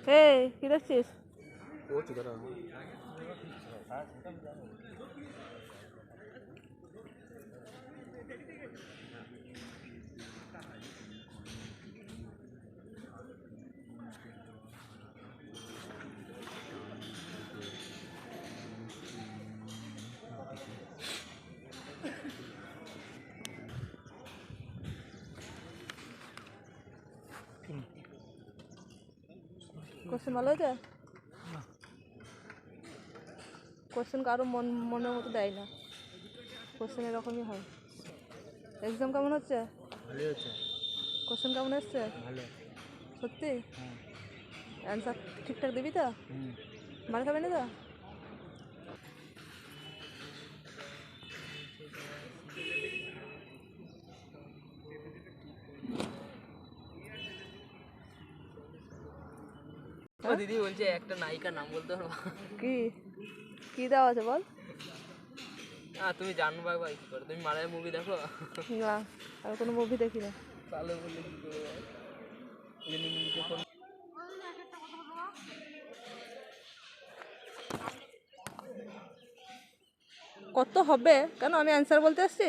এই কি দেখছিস? কোশ্চেন ভালো হয়েছে? কোশ্চেন কারো মনের মতো দেয় না, কোশ্চেন এরকমই হয়। এক্সাম কেমন হচ্ছে? ভালোই হচ্ছে। কোশ্চেন কেমন এসছে? ভালো। সত্যি? হ্যাঁ। অ্যান্সার ঠিকঠাক দিবি তো? মার খাবি না তো? দিদি বলছে একটা নায়িকার নাম বলতে পারবো? কি কি দেওয়া আছে বল? তুমি জানবা ভাই কি করে? তুমি মারায় মুভি দেখো? না, আমি কোনো মুভি দেখি না। তাহলে বললে কি করে ভাই? কত হবে? কেন আমি অ্যান্সার বলতে আসছি?